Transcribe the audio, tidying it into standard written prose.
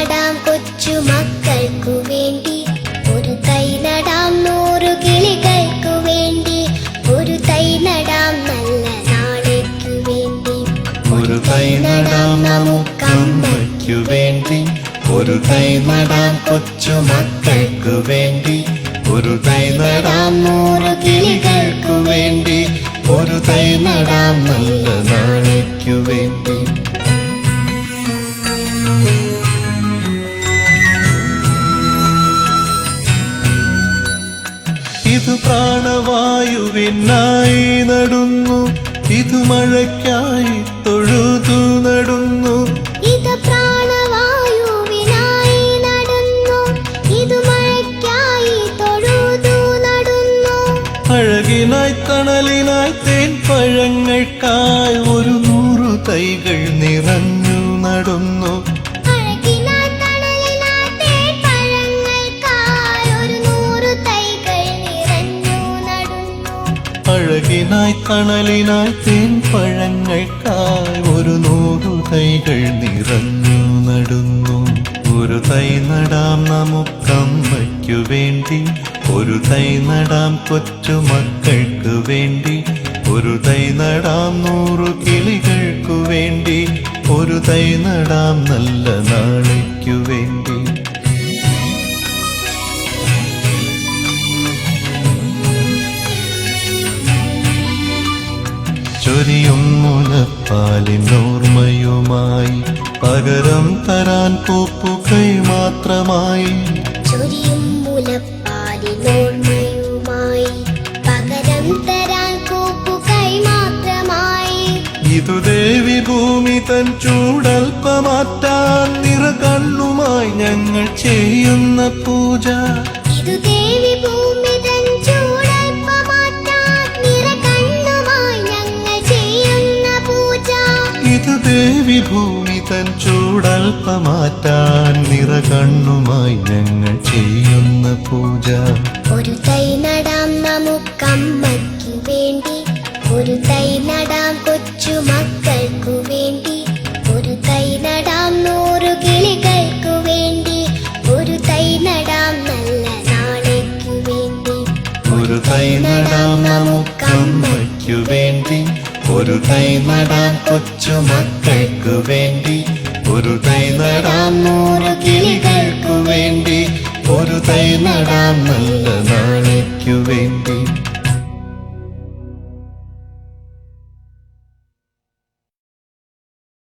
നടാം കൊച്ചു മക്കൾക്കു വേണ്ടി, ഒരു തൈ നടാം 100 കിളികൾക്കു വേണ്ടി, ഒരു തൈ നടാം നല്ല നാളേക്കു വേണ്ടി. ഒരു തൈ നടാം നമുക്കമ്മയ്ക്കു വേണ്ടി, ഒരു തൈ നടാം കൊച്ചു മക്കൾക്കു വേണ്ടി, ഒരു തൈ നടാം 100 കിളികൾക്കു വേണ്ടി, ഒരു തൈ നടാം നല്ല നാളേക്കു വേണ്ടി. ഇത് പ്രാണവായുവിനായി നടുന്നു, ഇത് മഴയ്ക്കായി തൊഴുതു നടുന്നു. ഇത് പ്രാണവായുവിനായി നടുന്നു, ഇത് മഴയ്ക്കായി തൊഴുതു നടുന്നു. അഴകിനായി തണലിനായി തേൻ പഴങ്ങൾക്കായി 100 തൈകൾ നിറഞ്ഞു നടുന്നു. അഴകിനായി തണലിനായി തേൻ പഴങ്ങൾക്കായി 100 തൈകൾ നിറഞ്ഞു നടുന്നു. ഒരു തൈ നടാം നമുക്കമ്മയ്ക്കു വേണ്ടി, ഒരു തൈ നടാം കൊച്ചു മക്കൾക്കു വേണ്ടി, ഒരു തൈ നടാം 100 കിളികൾക്കു വേണ്ടി, ഒരു തൈ നടാം നല്ല നാളേക്കു വേണ്ടി. ചൊരിയും മുലപ്പാലിനോർമ്മയുമായി, പകരം തരാൻ പൂപ്പുകൈ മാത്രമായി. ചൊരിയും മുലപ്പാലിനോർമ്മയുമായി, പകരം തരാൻ പൂപ്പുകൈ മാത്രമായി. ഇതു ദേവി ഭൂമി തൻ ചൂടൽപ്പമാറ്റാൻ നിറകണ്ണുമായി ഞങ്ങൾ ചെയ്യുന്ന പൂജ. ഇതു ദേവി ഭൂമി തൻ ചൂടൽപ്പമാറ്റാൻ നിറകണ്ണുമായി ഞങ്ങൾ ചെയ്യുന്ന പൂജ. ഇതു ദേവി ഭൂമി തൻ ചൂടൽപ്പമാറ്റാൻ നിറകണ്ണുമായി ഞങ്ങൾ ചെയ്യുന്ന പൂജ. ഒരു തൈ നടാം നമുക്കമ്മയ്ക്കു വേണ്ടി, ഒരു തൈ നടാം കൊച്ചു മക്കൾക്കു വേണ്ടി, ഒരു തൈ നടാം 100 കിളികൾക്കു വേണ്ടി, ഒരു തൈ നടാം നല്ല നാളേക്കു വേണ്ടി. ഒരു തൈ നടാം നമുക്കമ്മയ്ക്കു വേണ്ടി, ഒരു തൈ നടാം കൊച്ചു മക്കൾക്കു വേണ്ടി, ഒരു തൈ നടാം 100 കിളികൾക്കു വേണ്ടി, ഒരു തൈ നടാം നല്ല നാളേക്കു